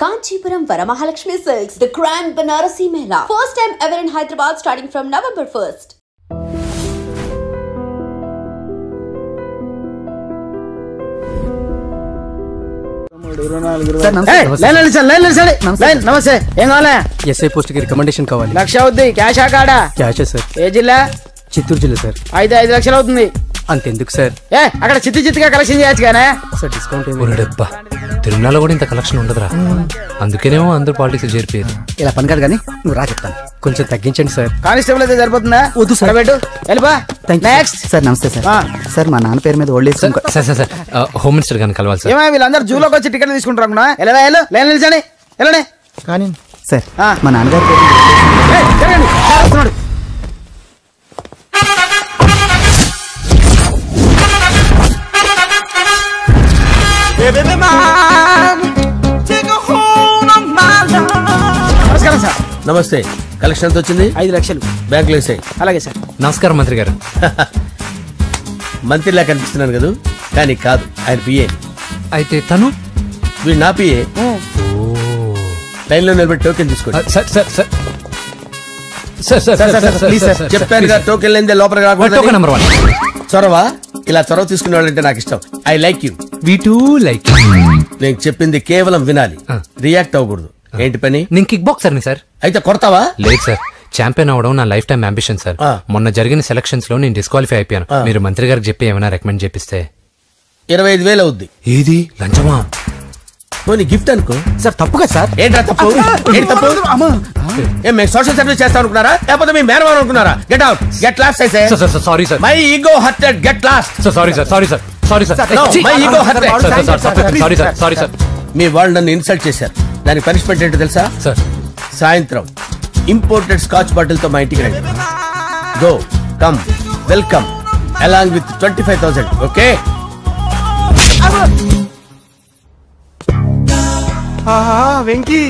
Kanchipuram Varamahalakshmi Silks, the Grand Banarasi Mela. First time ever in Hyderabad starting from November 1st. నమస్తే ఏం కావాలా? SI post కి recommendation కావాలి. 1,00,000 అవుద్ది. క్యాషా కాడా? క్యాషే సార్. ఏ జిల్లా? చిత్తూరు జిల్లా సార్. అయితే 5 లక్షలు అవుతుంది. అంతెందుకు సార్? అక్కడ చిత్తుగా కలెక్షన్ చేయొచ్చు కానీ సార్ డిస్కౌంట్ డబ్బా తిరుమలలో కూడా ఇంత కలెక్షన్ ఉండదురా. అందుకేనేమో అందరూ పాలిటిక్స్ చేరిపోయారు. ఇలా పని కాదు కానీ నువ్వు రా చెప్తాను. కొంచెం తగ్గించండి సార్. కానిస్టేబుల్ అయితే సరిపోతుందా? వద్దు సార్. పెట్టు వెళ్ళిపా. Next sir. నమస్తే సార్. సార్ మా నాన్న పేరు మీద old age sir sir sir home minister గారిని కలవాలి సార్. ఏమో వీళ్ళందరూ జూలోకి వచ్చి టికెట్ తీసుకుంటారు అనుకున్నా. లైన్ నిలిచండి. వెళ్ళండి కానీ సార్ మా నాన్నగారి పేరు నమస్కారం సార్. నమస్తే. కలెక్షన్ ఎంత వచ్చింది? 5 లక్షలు బ్యాంకులో వేసాయి. అలాగే సార్. నమస్కారం మంత్రి గారు. మంత్రిలా కనిపిస్తున్నాను కదా, కానీ కాదు, ఆయన పిఏ. అయితే తను వీడు నా పిఏ. లైన్ లో నిలబెట్టి టోకెన్ తీసుకోండి. సార్ సార్ సార్ చెప్పాను కదా, టోకెన్ లేదే లోపలికి రాకూడదు. Token number 1. చొరవ. ఇలా చొరవ తీసుకునే వాళ్ళంటే నాకు ఇష్టం. I like you. We two like. నేను చెప్పింది కేవలం వినాలి, రియాక్ట్ అవ్వకూడదు. ఏంటి పని? నేను కిక్ బాక్సర్ ని సార్. అయితే కొడతావా? లేదు సార్, ఛాంపియన్ అవడం నా లైఫ్ టైం అంబిషన్ సార్. మొన్న జరిగిన సెలక్షన్స్ లో నేను డిస్క్వాలిఫై అయిపోయాను. మీరు మంత్రి గారికి చెప్పి ఏమైనా రికమెండ్ చేపిస్తే. 25,000 అవుద్ది. ఏది లంచమా? పోనీ గిఫ్ట్ అనుకో. సార్ తప్పుగా సార్. ఏంట్రా తప్పు? ఏంటి తప్పు? ఏం మేము సోషల్ సర్వీస్ చేస్తాం అనుకున్నారా, లేకపోతే మీ మేనమాన్ అనుకున్నారా? Get out, get lost. Sorry sir. My ego hurted, get lost. Sorry sir. Sorry sir. My ego hurted. Sorry sir. మీ వాళ్ళు నన్ను ఇన్సల్ట్ చేశారు. దానికి పనిష్మెంట్ ఏంటో తెలుసా? సార్ సాయంత్రం ఇంపోర్టెడ్ స్కాచ్ బాటిల్ తో మా ఇంటికి రండి. Go come welcome along with 25,000. Okay? Venky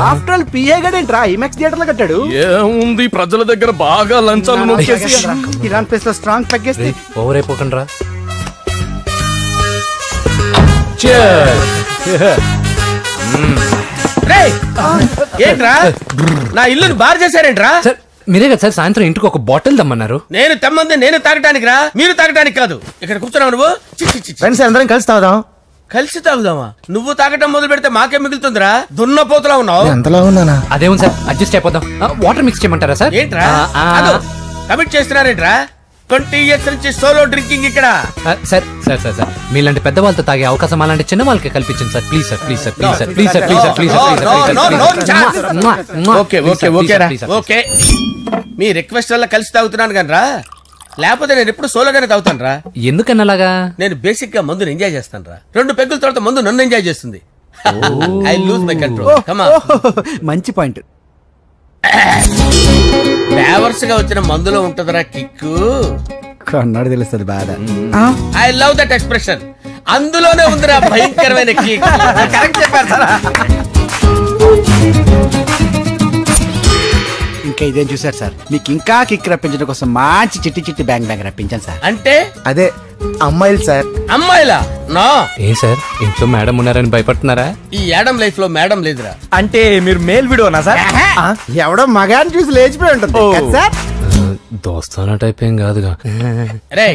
after all PA గడేంట్రా ఇమెక్స్ థియేటర్ లో కట్టాడు. ఏముంది, ప్రజల దగ్గర బాగా లంచాలు నొక్కేసి ఇరాన్ ప్లేస్ లో స్ట్రాంగ్ తగ్గేస్తే ఓవర్ అయిపోకండి రా. ఏంట్రా నా ఇల్లుని బార్ చేశారేంట్రా? సార్ మీరే కదా సార్ సాయంత్రం ఇంటికి ఒక బాటిల్ దమ్మన్నారు. నేను తెమ్మంది నేను తాగటానికి రా, మీరు తాగటానికి కాదు. ఇక్కడ కూర్చున్నావు నువ్వు. ఫ్రెండ్స్ అందరం కలిసి తాగుదాం. కలిసి తాగుదామా? నువ్వు తాగటం మొదలు పెడితే మాకే మిగులుతుందిరా. దున్నపోతులా ఉన్నావు. ఎంతలా ఉన్నానా? అదేం సార్, అడ్జస్ట్ అయిపోదాం. వాటర్ మిక్స్ చేయమంటారా సార్? ఏంట్రా కమిట్ చేస్తున్నారేంట్రా? 20 years నుంచి సోలో డ్రింకింగ్ ఇక్కడ. సార్ సార్ సార్ సార్ మీలాంటి పెద్ద వాళ్ళతో తాగే అవకాశం అలాంటి చిన్న వాళ్ళకి కల్పించండి sir. Please sir, please sir, please sir, please sir, please sir, please sir. Okay, me request వల్ల కలిసి తాగుతున్నాను కానీ రా, లేకపోతే నేను ఎప్పుడు సోలోగానే తాగుతాను రా. ఎందుకన్నా అలాగా? నేను బేసిక్ గా మందుని ఎంజాయ్ చేస్తాను రా. 2 పెగ్గుల తర్వాత మందు నన్ను ఎంజాయ్ చేస్తుంది. I lose my control. Come on. మంచి పాయింట్. ఫ్లేవర్స్ గా వచ్చిన మందులో ఉంటదరా కిక్కు. కన్నాడు తెలుస్తుంది బాధ. I love that expression. అందులోనే ఉందిరా భయంకరమైన కిక్. కరెక్ట్ చెప్పారు సార్. ఇంకా ఇదేం చూసారు సార్, మీకు ఇంకా కిక్ రప్పించడం కోసం మంచి చిట్టి బ్యాంగ్ రప్పించాను సార్. అంటే అదే అమ్మాయిలు సార్. అమ్మాయిలా? నా ఏం సార్ ఇంట్లో మేడం ఉన్నారని భయపడుతున్నారా? ఈ యాడమ్ లైఫ్ లో మేడం లేదురా. అంటే మీరు మేల్ వీడియోనా సార్? ఎవడో మగాన్ని చూసి లేచిపోయి ఉంటుంది సార్. దోస్తానా టైప్ ఏం కాదుగా. రే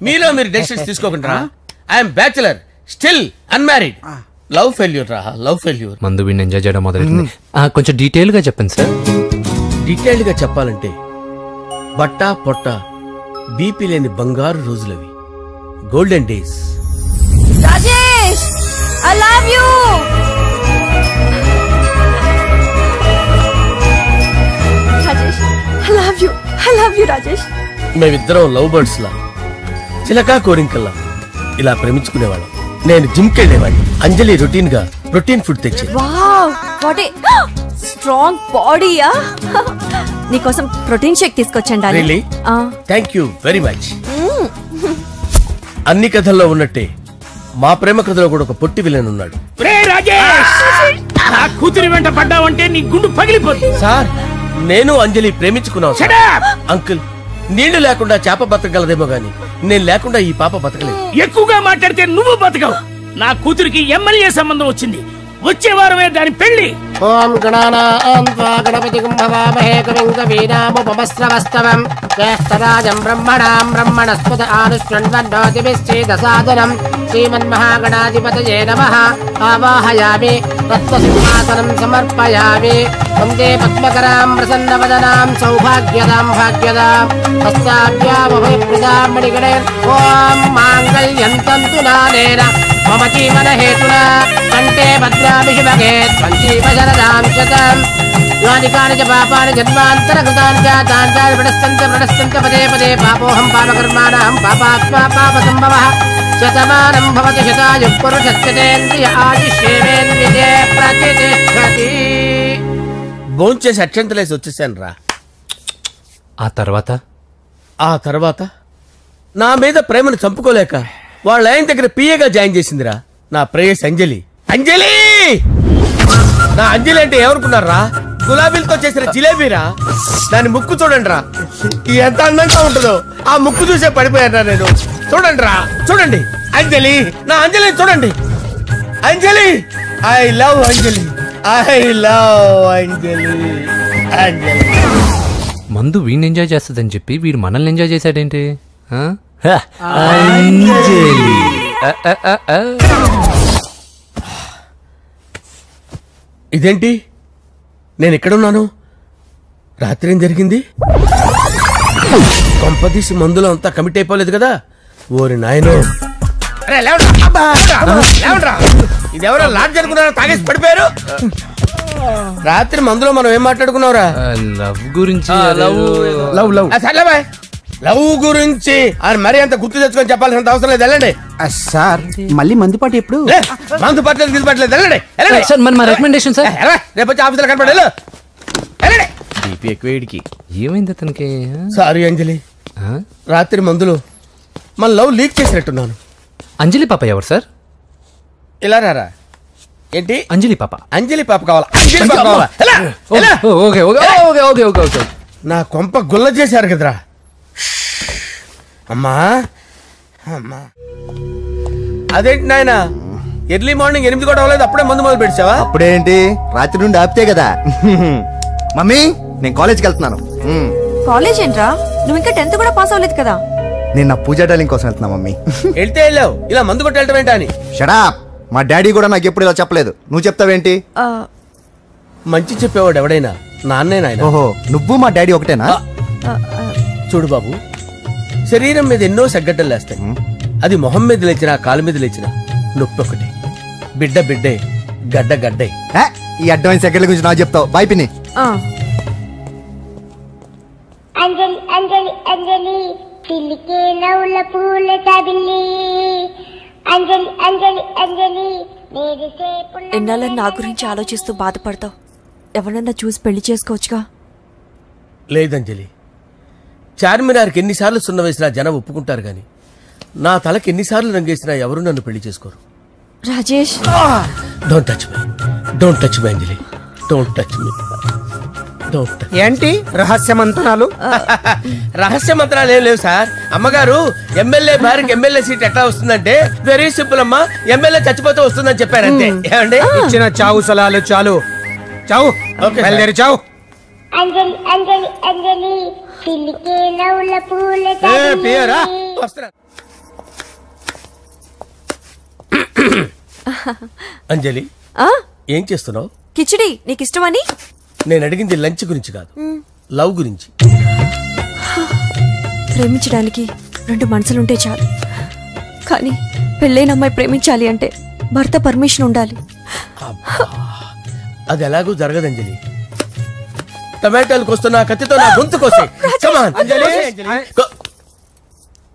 మీలో మీరు డెసిషన్స్ తీసుకోకుండా. I'm bachelor, still unmarried. Love failure రా, లవ్ ఫెయిల్యూర్. మందు వీడిని ఎంజాయ్ చేయడం మొదలైంది. కొంచెం డీటెయిల్ గా చెప్పండి సార్. డీటెయిల్డ్ గా చెప్పాలంటే బట్టా పొట్ట బీపీ లేని బంగారు రోజులవి, golden days. Rajesh, I love you. Rajesh, I love you. I love you, Rajesh. మేమిద్దరం లవ్ బర్డ్స్ లా, చిలకా కోరింకల్లా ఇలా ప్రేమించుకునేవాళ్ళం. నేను జిమ్ కెళ్ళేవాడిని. అంజలి రొటీన్ గా ప్రోటీన్ ఫుడ్ తెచ్చి. వావ్, వాట్ ఏ స్ట్రాంగ్ బాడీయా. నీకోసం ప్రోటీన్ షేక్ తీసుకొచ్చండి. Really? Thank you very much. అన్ని కథల్లో ఉన్నట్టే మా ప్రేమ కథలో కూడా ఒక పొట్టి విలన్ ఉన్నాడు. కూతురి వెంట పడ్డావంటే నీ గుండు పగిలిపోతుంది. సార్ నేను అంజలి ప్రేమించుకున్నాను. అంకుల్, నీళ్లు లేకుండా చేప బతకగలదేమో గాని నేను లేకుండా ఈ పాప బతకలేదు. ఎక్కువగా మాట్లాడితే నువ్వు బతకవు. నా కూతురికి ఎమ్మెల్యే సంబంధం వచ్చింది. వచ్చే వారమే దాని పెళ్లి. ఓం గణానాం త్వా గణపతిం భవామహే కవిం కవీనాముపమస్రవస్తవం జ్యేష్ఠరాజం బ్రహ్మణాం బ్రహ్మణస్పత ఆనుష్ణ్వన్నోతిభిశ్చేదసాదనం శ్రీమన్మహాగణాధిపతయే నమః. ఆవాహయామి తత్వసింహాసనం సమర్పయామి. వందే పద్మకరాం ప్రసన్నవదనాం సౌభాగ్యదాం భాగ్యదాం హస్తాభ్యామభయప్రదాం మణిగణైర్. ఓం మాంగళ్యం తంతునానేన మమ జీవన హేతునా కంటే భద్రామి శుభగే సంజీవ శరదాం శతం. యాని కాని చ పాపాని జన్మాంతరకృతాని చ తాని ప్రణశ్యంత పదే పదే పాపోహం పాపకర్మాణం పాపాత్మా పాపసంభవః. శతమానం భవతి శతాయుః పురుషస్యేంద్రియ ఆయుష్యేంద్రియే ప్రతిష్టతి. భోంచేసి అక్షంతలేసి వచ్చేసాను రా. ఆ తర్వాత నా మీద ప్రేమను చంపుకోలేక వాళ్ళ ఆయన దగ్గర పిఏగా జాయిన్ చేసిందిరా నా ప్రేయస్ అంజలి. అంజలి నా అంజలి అంటే ఏమనుకున్నారా? గులాబీలతో చేసిన జిలేబీరా. దాని ముక్కు చూడండి రా ఎంత అందంగా ఉంటుందో. ఆ ముక్కు చూసే పడిపోయారా నేను. చూడండి రా చూడండి అంజలి నా అంజలి చూడండి. Anjali I love Anjali I love Anjali. Anjali మందు వీడిని ఎంజాయ్ చేస్తుందని చెప్పి వీడు మనల్ని ఎంజాయ్ చేశాడేంటి? ఇదేంటి నేను ఎక్కడున్నాను? రాత్రి ఏం జరిగింది? కొంపదీసి మందులో అంతా కమిట్ అయిపోలేదు కదా? ఓరి నాయనో. ఇదెవరో లాడ్జ్ అనుకున్నారా? తాగేసి పడిపోయారు. రాత్రి మందులో మనం ఏం మాట్లాడుకున్నావురా? లవ్ గురించి. లవ్ గురించి మరి అంత గుర్తు తెచ్చుకొని చెప్పాల్సినంత అవసరం లేదు. వెళ్ళండి సార్. మళ్ళీ మందుపాటి ఎప్పుడు? మందు పట్టలేదు తీసుపట్టలేదు. వెళ్ళండి రికమెండేషన్ సార్. రేపు వచ్చి ఆఫీసులో కనపడే. ఏమైంది అతనికి? సారీ అంజలి, రాత్రి మందులో మన లవ్ లీక్ చేసినట్టున్నాను. అంజలి పాప ఎవరు సార్? ఇలా రారా. ఏంటి అంజలి పాప? అంజలి పాప కావాలా? అంజలి పాప కావాలా? నా కొంప గుల్ల చేశారు కదరా. అమ్మా అమ్మా అదేంటి నాయన ఎర్లీ మార్నింగ్ 8 కూడా అవ్వలేదు అప్పుడే మందు మొదలు పెట్టావా? అప్పుడేంటి రాత్రి నుండి ఆపితే కదా. మమ్మీ నేను కాలేజ్కి వెళ్తున్నాను. కాలేజ్ ఏంట్రా? నువ్వు ఇంకా 10th కూడా పాస్ అవ్వలేదు కదా. నేను నా పూజా డాలింగ్ కోసం వెళ్తున్నా మమ్మీ. వెళ్తే వెళ్ళావు, ఇలా మందు కొట్టి వెళ్ళటం ఏంటా అని. షడాప్. మా డాడీ కూడా నాకు ఎప్పుడు ఇలా చెప్పలేదు. నువ్వు చెప్తావేంటి? మంచి చెప్పేవాడు ఎవడైనా నాన్నే నాయన. ఓహో నువ్వు మా డాడీ ఒకటేనా? చూడు బాబు, శరీరం మీద ఎన్నో సగ్గడ్డలు లేస్తాయి. అది మొహం మీద లేచినా కాలు మీద లేచినా నొప్పి ఒకటి. బిడ్డ బిడ్డే, గడ్డ గడ్డే. ఈ అడ్వాన్స్ సెకండ్ల గురించి నాకు చెప్తావు. బాయ్ పిన్ని. అంజలి అంజలి అంజలి పిల్లికే నవ్వుల పూల తబిల్లి. అంజలి అంజలి అంజలి ఎన్నాళ్ళ నా గురించి ఆలోచిస్తూ బాధపడతావు. ఎవరన్నా చూసి పెళ్లి చేసుకోవచ్చుగా. లేదంజలి, చార్మినార్కి ఎన్నిసార్లు సున్న వేసినా జనం ఒప్పుకుంటారు గాని నా తలకి ఎన్నిసార్లు రంగేసినా ఎవరు నన్ను పెళ్లి చేసుకోరు. Rajesh, don't touch me, don't touch me Anjali, don't touch me. ఏంటి రహస్య మంత్రాలు? రహస్య మంత్రాలు ఏం లేవు సార్. అమ్మగారు ఎమ్మెల్యే భార్యకి ఎమ్మెల్యే సీట్ ఎట్లా వస్తుందంటే వెరీ సింపుల్ అమ్మా, ఎమ్మెల్యే చచ్చిపోతే వస్తుందని చెప్పారంతే. ఏమండి ఇచ్చిన చావు సలాలు చాలు. చావు బయలుదేరి చావు. అంజలి అంజలి అంజలి పిల్లికే నవ్వుల పూల తబిల్లి. అంజలి ఏం చేస్తున్నావు? కిచిడి నీకు ఇష్టమని. నేను అడిగింది లంచ్ గురించి కాదు, లవ్ గురించి. ప్రేమించడానికి 2 మనసులుంటే చాలు, కానీ పెళ్ళైన అమ్మాయి ప్రేమించాలి అంటే భర్త పర్మిషన్ ఉండాలి. అది ఎలాగూ జరగదంజలి. టమాటాలు కోస్తున్నా కత్తితో నా గొంతు కోసే.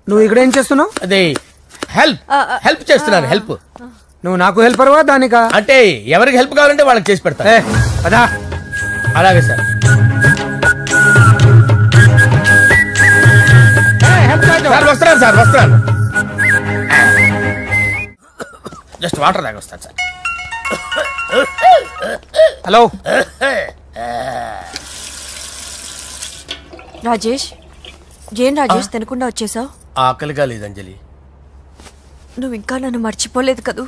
నువ్వు ఇక్కడ ఏం చేస్తున్నావు? అదే హెల్ప్ చేస్తున్నాను. హెల్ప్. నువ్వు నాకు హెల్పర్వా దానికా? అంటే ఎవరికి హెల్ప్ కావాలంటే వాళ్ళకి చేసి పెడతా. అదా అలాగే సార్. వస్తున్నాను సార్, వస్తున్నాను. జస్ట్ వాటర్ దాకా వస్తాను సార్. హలో రాజేష్. ఏం రాజేష్ తినకుండా వచ్చేసావు? ఆకలిగా లేదంజలి. నువ్వు ఇంకా నన్ను మర్చిపోలేదు కదూ?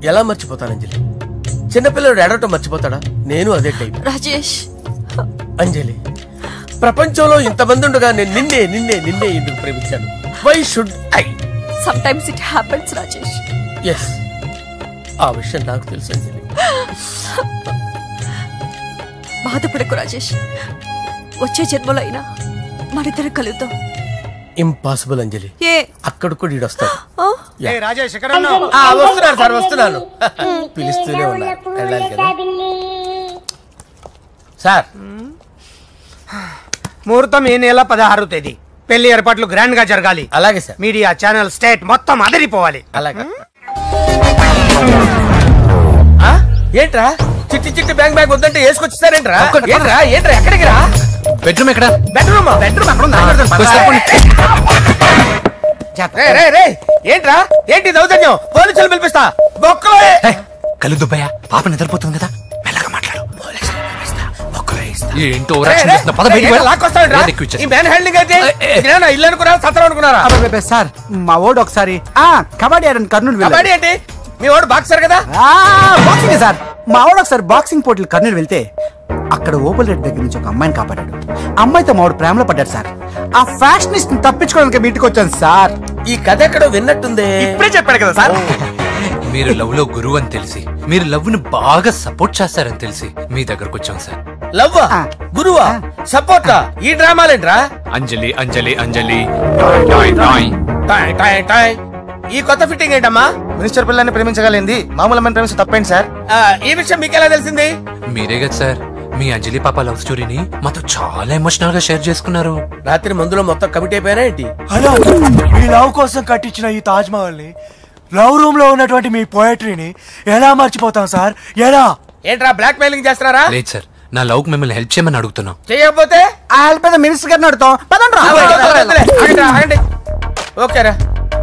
ఎలా మర్చిపోతాను అంజలి? చిన్నపిల్లడు ఏడవటం మర్చిపోతాడా? నేను అదే టైప్. రాజేష్, అంజలి, ప్రపంచంలో ఇంతమంది ఉండగా నేను నిన్నే నిన్నే నిన్నే ఎందుకు ప్రేమించాను? Why should I? sometimes it happens Rajesh. Yes, ఆ విషయం నాకు తెలుసు అంజలి. బాధపడకు రాజేష్, వచ్చే జన్మలో అయినా మరిద్దరు కలుద్దాం. ఇంపాసిబుల్ అంజలి. ఏ అక్కడ కూడా ఈడు వస్తాడు. రాజేష్ వస్తున్నాను సార్, వస్తున్నాను. పిలుస్తూనే ఉన్నా, వెళ్ళాలి కదా సార్. ముహూర్తం ఈ నెల 16వ తేదీ. పెళ్లి ఏర్పాట్లు గ్రాండ్ గా జరగాలి. అలాగే సార్. మీడియా ఛానల్ స్టేట్ మొత్తం అదిరిపోవాలి. అలాగే. ఏంట్రా చిట్టి చిట్టి బ్యాంక్ బ్యాగ్ వద్దంటే వేసుకొచ్చేసారేంట్రా? ఏంట్రా ఏంట్రా ఎక్కడికి రా? బెడ్రూమ్ ఎక్కడ? బెడ్రూమ్ బెడ్రూమ్ ఏంట్రా ఏంటి దౌర్జన్యం? పోలీసులు పిలిపిస్తా. కలు దుబ్బయ్య, పాప నిద్రపోతుంది కదా, మెల్లగా మాట్లాడు. ఏంటో ఇల్లు అనుకున్నారా సత్రం అనుకున్నారా? సార్ మా ఓడు ఒకసారి కబడ్డీ ఆడని కర్నూలు. కబడ్డీ ఏంటి? మీ వాడు బాక్సర్ కదా? Boxing sir. మా వాడు ఒకసారి బాక్సింగ్ పోటీలు కర్నూలు వెళ్తే అక్కడ ఓపెల్ రెడ్డి దగ్గర నుంచి ఒక అమ్మాయిని కాపాడాడు. అమ్మాయితో మా వాడు ప్రేమలో పడ్డాడు సార్. ఆ ఫ్యాషనిస్ట్ తప్పించుకోవడానికి మీ ఇంటికి వచ్చాను సార్. ఈ కథ ఎక్కడో విన్నట్టుంది. ఇప్పుడే చెప్పాడు కదా సార్. మీరు లవ్ లో గురువు అని తెలిసి, మీరు లవ్ ను బాగా సపోర్ట్ చేస్తారని తెలిసి మీ దగ్గరకు వచ్చాం సార్. లవ్ గురువా సపోర్టా? ఈ డ్రామాలేంట్రా? అంజలి అంజలి అంజలి. ఈ కొత్త ఫిట్టింగ్ ఏంటమ్మా? మినిస్టర్ పిల్లల్ని ప్రేమించగలిగింది మామూలు అమ్మని ప్రేమించి తప్పేంటి సార్? ఈ విషయం మీకు ఎలా తెలిసింది? మీరే కదా సార్ మీ అంజలి పాప లవ్ స్టోరీని మాతో చాలా ఎమోషనల్ గా షేర్ చేసుకున్నారు. రాత్రి మందులో మొత్తం కమిటీ అయిపోయారా ఏంటి? మీ లవ్ కోసం కట్టించిన ఈ తాజ్ మహల్ ని, లవ్ రూమ్ లో ఉన్నటువంటి మీ పోయట్రీని ఎలా మర్చిపోతాం సార్? ఎలా? ఏంట్రా బ్లాక్ మెయిలింగ్ చేస్తున్నారా? లేదు సార్, నా లవ్ కు మిమ్మల్ని హెల్ప్ చేయమని అడుగుతున్నాం. చేయకపోతే ఆ హెల్ప్ మినిస్టర్ గారిని అడుగుతాం. ఓకేరా,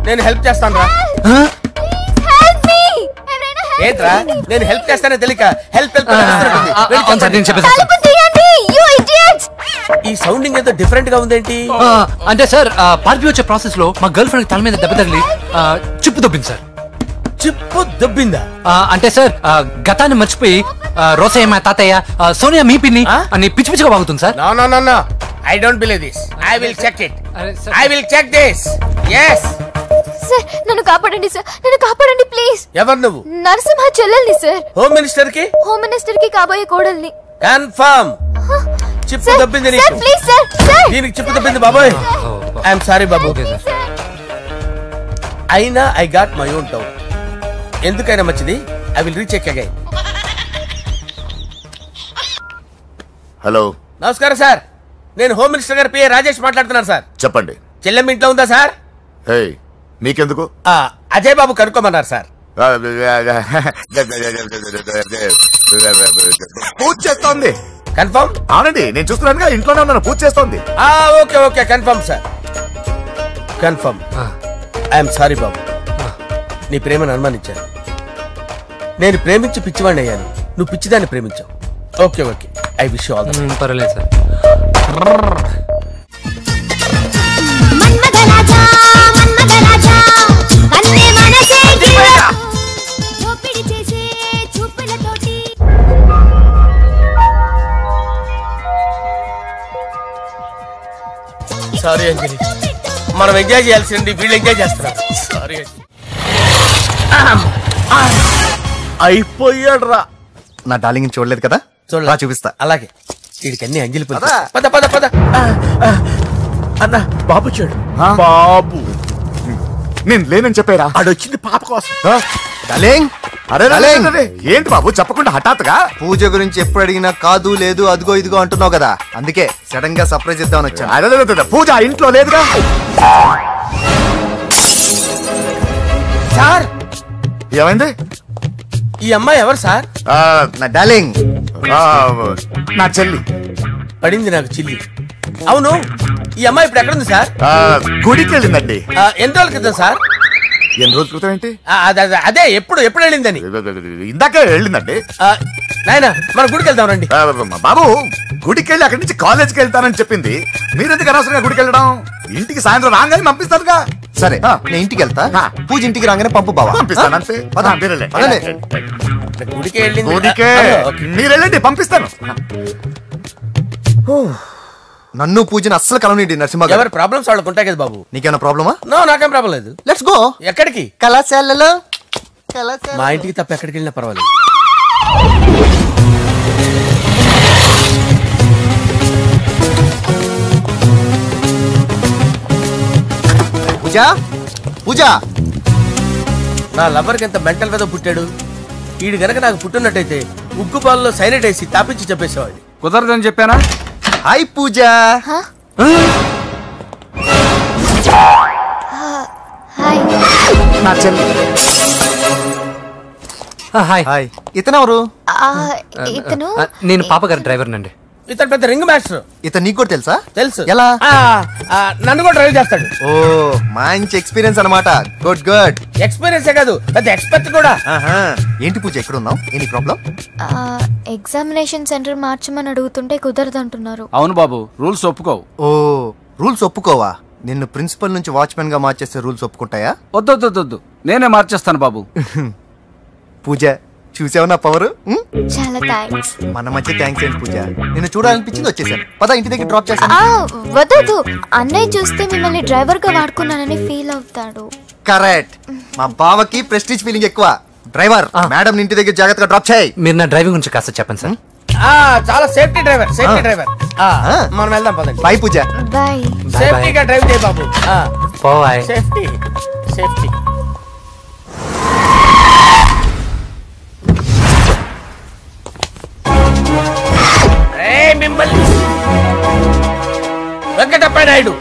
నేను హెల్ప్ చేస్తాను రా. ఏంట్రా నేను హెల్ప్ చేస్తానే తెలియక హెల్ప్ హెల్ప్. ఈ సౌండింగ్ ఏదో డిఫరెంట్ గా ఉందేంటి? అంటే సార్ పార్టీ వచ్చే ప్రాసెస్ లో మా గర్ల్ ఫ్రెండ్ తల మీద దెబ్బ తగిలి చిప్పు దొబ్బింది సార్. చిప్పు దొబ్బిందా? అంటే సార్ గతాన్ని మర్చిపోయి రోసయ్య మా తాతయ్య, సోనియా మీ పిన్ని అని పిచ్చి పిచ్చిగా బాగుతుంది sir. No I don't believe this. I will check it. I will check this. Yes. Sir నన్ను కాపాడండి సార్, నన్ను కాపాడండి ప్లీజ్. ఎవరు నువ్వు? నరసింహ చెల్లెల్ని సార్. హోమ్ మినిస్టర్ కి? హోమ్ మినిస్టర్ కి కాబోయే కోడల్ని. కన్ఫర్మ్. చిప్పు దొబ్బింది నీకు. Sir please sir. సార్ దీనికి చిప్పు దొబ్బింది బాబోయ్. ఐఎమ్ సారీ బాబు. అయినా I got my own doubt. ఎందుకైనా మంచిది, I will recheck again. Hello, నమస్కారం సార్. నేను హోమ్ మినిస్టర్ గారి పిఏ రాజేష్ మాట్లాడుతున్నాను సార్. చెప్పండి. చెల్లెమ్మ ఇంట్లో ఉందా సార్? హే, మీకెందుకు? అజయ్ బాబు కనుక్కోమన్నారు సార్. పూజ చేస్తోంది. కన్ఫర్మ్? అవునండి, నేను చూస్తున్నానుగా, ఇంట్లోనే ఉన్నాను, పూజ చేస్తోంది. Okay okay, confirm sir, confirm. I'm sorry బాబు, నీ ప్రేమను అనుమానించాను. నేను ప్రేమించి పిచ్చివాడిని అయ్యాను, నువ్వు పిచ్చిదాన్ని ప్రేమించావు. Okay okay, I wish you all the best. పర్వాలేదు సార్. సారీ అంజలి, మనం ఎంజాయ్ చేయాల్సింది వీళ్ళు ఎంజాయ్ చేస్తున్నారు. సారీ అయిపోయాడు రా. నా డార్లింగ్ చూడలేదు కదా, చూడరా చూపిస్తా. అలాగే వీడికి అన్ని అంజలి పద పద పద. అన్న బాబు చూడు. బాబు నేను లేనని చెప్పారా? ఆడొచ్చింది పాప కోసం. డార్లింగ్, అరే ఏంటి బాబు చెప్పకుండా హఠాత్తుగా? పూజ గురించి ఎప్పుడు అడిగినా కాదు లేదు అదిగో ఇదిగో అంటున్నావు కదా, అందుకే సడన్ గా సర్ప్రైజ్ ఇద్దామని వచ్చాను. అదే పూజ ఇంట్లో లేదుగా సార్. ఏమైంది? ఈ అమ్మాయి ఎవరు సార్? నా డార్లింగ్, నా చెల్లి. పడింది నాకు చిల్లి. అవును, ఈ అమ్మాయి ఇప్పుడు ఎక్కడుంది సార్? గుడికి వెళ్ళిందండి. ఎన్ని రోజుల క్రితం సార్? ఎన్ని రోజుల క్రితం ఏంటి? అదే ఎప్పుడు వెళ్ళిందని? ఇందాకే వెళ్ళిందండి. నాయన మన గుడికి వెళ్దాం రండి. బాబు గుడికి వెళ్ళి అక్కడి నుంచి కాలేజ్కి వెళ్తానని చెప్పింది. మీరెందుకు అనవసరంగా గుడికి వెళ్ళడం? ఇంటికి సాయంత్రం రాగానే పంపిస్తారుగా. సరే నేను ఇంటికి వెళ్తా, పూజ ఇంటికి రాగానే పంపు బావా. పంపిస్తాను అంతే. గుడికి వెళ్ళింది. గుడికే మీరు వెళ్ళండి, పంపిస్తాను. నన్ను పూజని అస్సలు కలవనండి నరసింహ గారు. ఎవరి ప్రాబ్లమ్స్ వాళ్ళకు ఉంటాయి కదా బాబు. నీకేమైనా ప్రాబ్లమా? నో, నాకేం ప్రాబ్లం లేదు. Let's go. ఎక్కడికి? కళాశాలలో. మా ఇంటికి తప్ప ఎక్కడికి వెళ్ళినా పర్వాలేదు. పూజ పూజ, నా లవర్కి ఎంత మెంటల్ మీద పుట్టాడు. వీడు గనక నాకు పుట్టినట్టయితే ఉగ్గు పాలలో సైలెంట్ వేసి తాపించి చెప్పేసేవాడిని. కుదరదని చెప్పానా? హాయ్ పూజ. హాయ్. ఇతనెవరు? ఇతను నేను పాప గారి డ్రైవర్ నండి. ఇతను పెద్ద రింగ్ మాస్టర్. ఇతను నీకు కూడా తెలుసా? తెలుసు. ఎలా? నన్ను కూడా డ్రైవ్ చేస్తాడు. ఓ మంచి ఎక్స్పీరియన్స్ అన్నమాట. Good good. ఎక్స్పీరియన్స్ కాదు, పెద్ద ఎక్స్పర్ట్ కూడా. ఏంటి పూజ ఎక్కడ ఉన్నావు? Any problem? ఎగ్జామినేషన్ సెంటర్ మార్చమని అడుగుతుంటే కుదరదంటున్నారు. అవును బాబు, రూల్స్ ఒప్పుకోవు. ఓ రూల్స్ ఒప్పుకోవా? నిన్ను ప్రిన్సిపల్ నుంచి వాచ్మెన్ గా మార్చేస్తే రూల్స్ ఒప్పుకుంటాయా? వద్దు, నేనే మార్చేస్తాను బాబు. పూజ చూసావు నా పవర్? చాలా థ్యాంక్స్. మన మధ్య థ్యాంక్స్ ఏంటి పూజ, నిన్ను చూడాలనిపించింది వచ్చేసాను. పద ఇంటి దగ్గర డ్రాప్ చేస్తాను. వద్దు, అన్నయ్య చూస్తే మిమ్మల్ని డ్రైవర్ గా వాడుకున్నానని ఫీల్ అవుతాడు. కరెక్ట్. మా బావకి ప్రెస్టీజ్ ఫీలింగ్ ఎక్కువ. డ్రైవర్ మేడం ఇంటి దగ్గర జాగ్రత్తగా డ్రాప్ చేయి. మీరు నా డ్రైవింగ్ గురించి కాస్త చెప్పండి సార్. చాలా సేఫ్టీ డ్రైవర్. మనం వెళ్దాం పదండి. బై పూజ. బై. సేఫ్టీగా డ్రైవ్ చేయి బాబు. బాయ్. సేఫ్టీ. మిమ్మల్ని వెంకటప్ప నాయుడు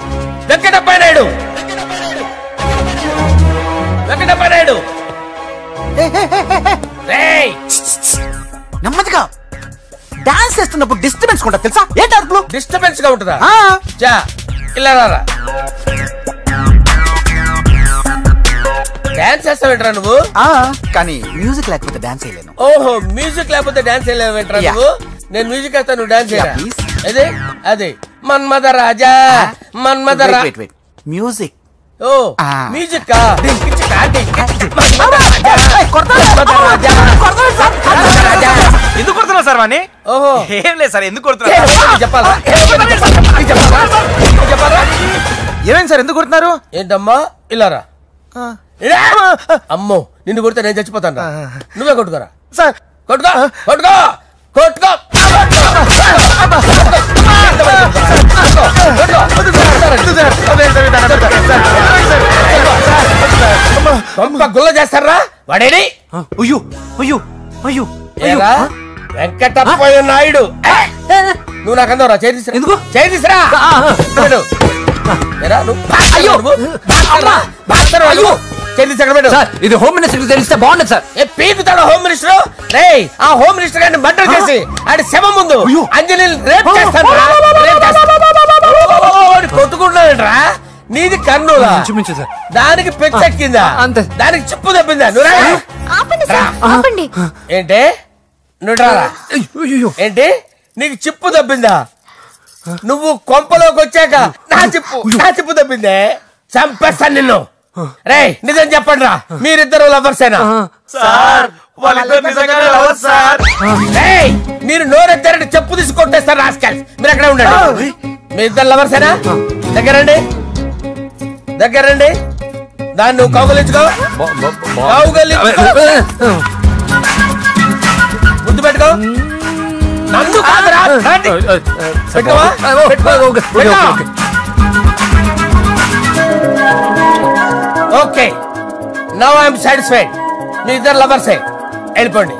నెమ్మదిగా డాన్స్ చేస్తున్నప్పుడు డిస్టర్బెన్స్ కూడా తెలుసా? ఏంటి అరుపులు? డిస్టర్బెన్స్ గా ఉంటుందా? ఇలా రారా. డాన్స్ చేస్తావేంట్రా నువ్వు? కానీ మ్యూజిక్ లేకపోతే డాన్స్ చేయలేను. ఓహో, మ్యూజిక్ లేకపోతే డాన్స్ చేయలేవేంట్రా నువ్వు? నేను మ్యూజిక్ వేస్తా, నువ్వు డాన్స్ చేయరా? అదే మన్మథ రాజా. మ్యూజిక్. ఓ మ్యూజిక్. ఎందుకు కొడుతున్నావు సార్ వాణ్ణి? ఓహో ఏం లేదు సార్, ఎందుకు కొడుతున్నారు చెప్పాలా? ఏమేం సార్, ఎందుకు కొడుతున్నారు? ఏంటమ్మా ఇలా రా. అమ్మో, నిన్ను కొడితే నేను చచ్చిపోతాను. నువ్వే కొట్టుకోరా సార్. కొట్టుకో. గుల్ల చేస్తారా వాడేడి? వెంకటప్ప నాయుడు. నువ్వు నాకు అందరా చేతిసిరా. ఇది హోమ్ మినిస్టర్ తెలిస్తే బాగుండదు సార్. పీకుతాడు హోమ్ మినిస్టర్. ఆ హోమ్ మినిస్టర్ గారిని మర్డర్ చేసి ఆడి శవం ముందు అంజలి రేప్ చేస్తాను. కొట్టుకుంటున్నాడంట్రా. నీది కన్నులా? దానికి పెచ్చెక్కిందా? దానికి చెప్పు తప్పిందా? ఏంటి నువ్వు రారా? ఏంటి నీకు చిప్పు తప్పిందా? నువ్వు కొంపలోకి వచ్చాక నా చిప్పు తప్పిందే. చంపేస్తాను నిన్ను. రేయ్ నిజం చెప్పండి రా, మీరిద్దరు లవర్సేనా? మీరు నోరెత్తారంటే చెప్పు తీసి కొట్టేస్తారు రాస్కల్స్. మీరు అక్కడే ఉండండి. మీ ఇద్దరు లవర్సేనా? దగ్గరండి. దాన్ని నువ్వు కౌగలించుకో. ముద్దు పెట్టుకో. నన్ను కాదురా. Okay, now I'm satisfied. మీ ఇద్దరు లవర్సే, వెళ్ళిపోండి.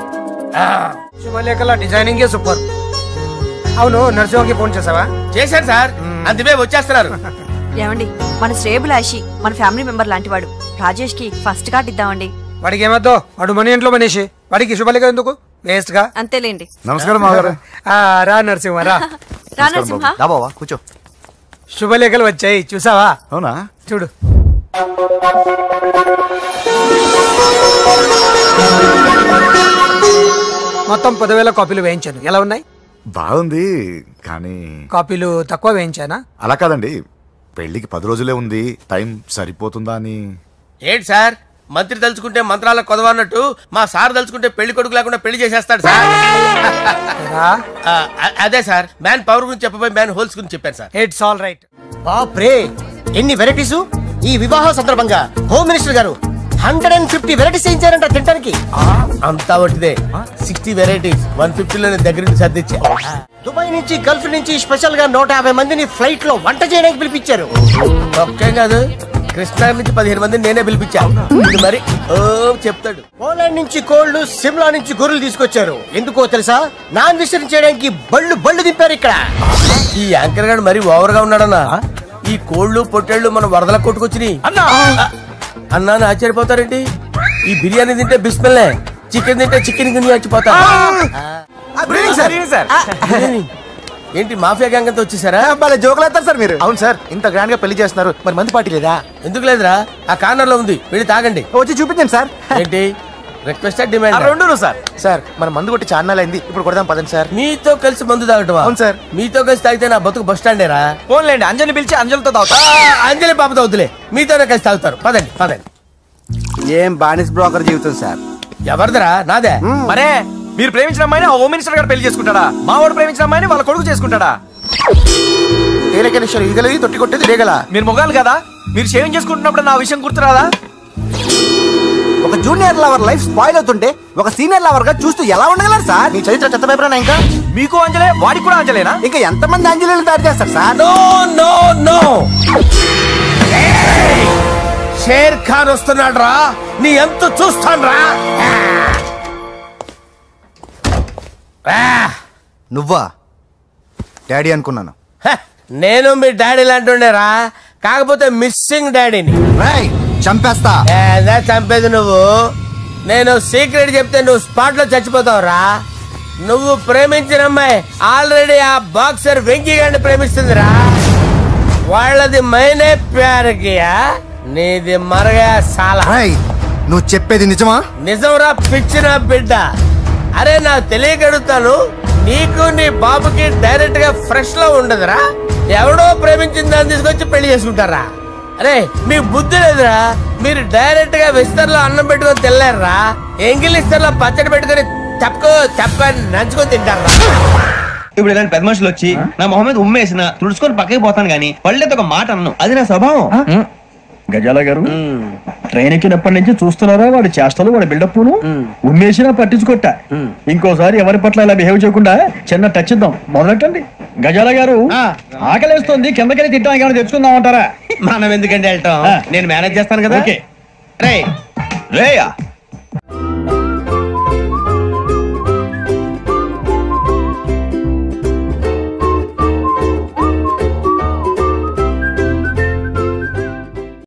శుభలేఖల డిజైనింగ్ సూపర్. అవును, నరసింహకి ఫోన్ చేసావా? చేశాను సార్, అందుకే వచ్చేస్తున్నారు. ఏమండి, మన శ్రేయబులాషి మన ఫ్యామిలీ మెంబర్ లాంటి వాడు. రాజేష్ కి ఫస్ట్ కార్డ్ ఇద్దామండి. వాడికి ఏమద్దో, వాడు మన ఇంట్లో మనిషి. వాడికి శుభలేఖ ఎందుకు? వేస్ట్ గా. అంతేలేండి. నమస్కారం మాగారు. రా నరసింహ రా. బాబా కూర్చో. శుభలేఖలు వచ్చాయి, చూసావా? అవునా? చూడు. మొత్తం 10,000 కాపీలు వేయించాను. ఎలా ఉన్నాయి? బాగుంది, కానీ కాపీలు తక్కువ వేయించానా? అలా కాదండి, పెళ్లికి 10 రోజులే ఉంది, టైం సరిపోతుందా అని. ఏంటి సార్ మంత్రి తలుచుకుంటే మంత్రాల కొదవన్నట్టు మా సార్ తలుచుకుంటే పెళ్లి కొడుకు లేకుండా పెళ్లి చేసేస్తాడు సార్. అదే సార్, మ్యాన్ పవర్ గురించి చెప్పబోయి మ్యాన్ హోల్స్ గురించి చెప్పాను సార్. It's all right. బాప్రే, ఎన్ని వెరైటీస్! ఈ వివాహ సందర్భంగా హోమ్ మినిస్టర్ గారు 150 వెరైటీస్ చేయించారంట తినడానికి. అంతా ఒకటిదే, 60 వెరైటీస్ 150లోనే దగ్గర నుంచి సర్దిచ్చా. దుబాయ్ నుంచి గల్ఫ్ నుంచి స్పెషల్ గా 150 మందిని ఫ్లైట్ లో వంట చేయడానికి పిలిపించారు. ఒక్కేం కాదు, కృష్ణా నుంచి 15 మందిని నేనే పిలిపించా. మరి ఓ చెప్తాడు. పోలాండ్ నుంచి కోళ్లు, సిమ్లా నుంచి గొర్రెలు తీసుకొచ్చారు. ఎందుకో తెలుసా? నాన్ వెజిటేరియన్ చేయడానికి బళ్ళు దింపారు ఇక్కడ. ఈ యాంకర్ గారు మరి ఓవర్ గా ఉన్నాడన్నా. ఈ కోళ్లు పొట్టేళ్లు మన వరదల కొట్టుకొచ్చినాయి అన్నా ఆశ్చర్యపోతారేంటి? ఈ బిర్యానీ తింటే బిస్మిల్లే, చికెన్ తింటే చికెన్ గిన్నె చచ్చిపోతా. ఏంటి మాఫియా గ్యాంగ్ అంతా వచ్చేసారా? జోకులు వేస్తారు సార్ మీరు. అవును సార్, ఇంత గ్రాండ్ గా పెళ్లి చేస్తున్నారు, మరి మంది పార్టీ లేదా? ఎందుకు లేదురా, ఆ కార్నర్ లో ఉంది, వెళ్ళి తాగండి. వచ్చి చూపించండి సార్. ఏంటి రిక్వెస్ట్ డిమాండ్? రెండు సార్. సార్ మన మందు కొట్టి చాన్నాలైంది, ఇప్పుడు కొడదాం పదండి సార్. మీతో కలిసి మందు తాగటమా? అవును సార్. మీతో కలిసి తాగితే నా బతుకు బస్ స్టాండేరా? ఫోన్లేండి, అంజలి పిలిచి అంజలితో తాగుతా. అంజలి పాపతో వద్దులే, మీతోనే కలిసి తాగుతారు. పదండి పదండి. ఏం బానిస్ బ్రోకర్ జీవితం సార్. ఎవరిదరా? నాదే. మరే మీరు ప్రేమించిన అమ్మాయిని ఆ హోమ్ మినిస్టర్ గారు పెళ్లి చేసుకుంటాడా? మా వాడు ప్రేమించిన అమ్మాయిని వాళ్ళ కొడుకు చేసుకుంటాడా? ఈగలది తొట్టి కొట్టేది రేగల. మీరు మొగాలు కదా, మీరు షేవింగ్ చేసుకుంటున్నప్పుడు నా విషయం గుర్తురాదా? ఒక జూనియర్ లవర్ లైఫ్ స్పాయిల్ అవుతుంటే ఒక సీనియర్ లవర్ గా చూస్తూ ఎలా ఉండగలరు సార్? మీ చరిత్ర చెత్త పేపర్ ఇంకా మీకు అంజలే, వాడికి కూడా అంజలేనా? ఇంకా ఎంతమంది అంజలీలు తయారు చేస్తారు sir? No no no, Sher Khan వస్తున్నాడు రా, నీ ఎంత చూస్తాను రా. నువ్వా? డాడీ అనుకున్నాను. నేను మీ డాడీ లాంటి రా, కాకపోతే మిస్సింగ్ డాడీని. చంపేస్తా. చంపేది నువ్వు. నేను సీక్రెట్ చెప్తే నువ్వు స్పాట్ లో చచ్చిపోతావు రా. నువ్వు ప్రేమించిన అమ్మాయి ఆల్రెడీ ఆ బాక్సర్ వెంకీ గారిని ప్రేమిస్తుందిరా. వాళ్ళది మైనే ప్యార్ కియా, నీది మరగా సాలా. నువ్వు చెప్పేది నిజమా? నిజంరా పిచ్చిన బిడ్డ. అరే నాకు తెలియక అడుగుతాను, నీకు నీ బాబుకి డైరెక్ట్ గా ఫ్రెష్ లో ఉండదురా. ఎవడో ప్రేమించిన దాన్ని తీసుకొచ్చి పెళ్లి చేసుకుంటారా? అరే మీకు బుద్ధి లేదురా. మీరు డైరెక్ట్ గా విస్తర్లో అన్నం పెట్టుకొని తినలేరురా. ఎంగిల్ ఇస్తర్లో పచ్చడి పెట్టుకొని తప్పని నంచుకొని తింటారా? ఇప్పుడు ఇలాంటి పెద్ద మనుషులు వచ్చి నా మొహం మీద ఉమ్మేసిన తుడుచుకొని పక్కకి పోతాను గానీ పళ్ళేతో ఒక మాట అన్ను, అది నా స్వభావం. గజాల గారు ట్రైన్ ఎక్కినప్పటి నుంచి చూస్తున్నారా వాడి చేష్టలు, వాడి బిల్డప్ ఉమ్మేసినా పట్టించుకోట. ఇంకోసారి ఎవరి పట్ల ఇలా బిహేవ్ చేయకుండా చిన్న టచ్ ఇద్దాం, మొదలెట్టండి. గజాల గారు ఆకలేస్తుంది, కిందకెళ్ళి తిట్టడానికి ఏమైనా తెచ్చుకుందాం అంటారా? మనం ఎందుకంటే వెళ్తాం, నేను మేనేజ్ చేస్తాను కదా. రేయా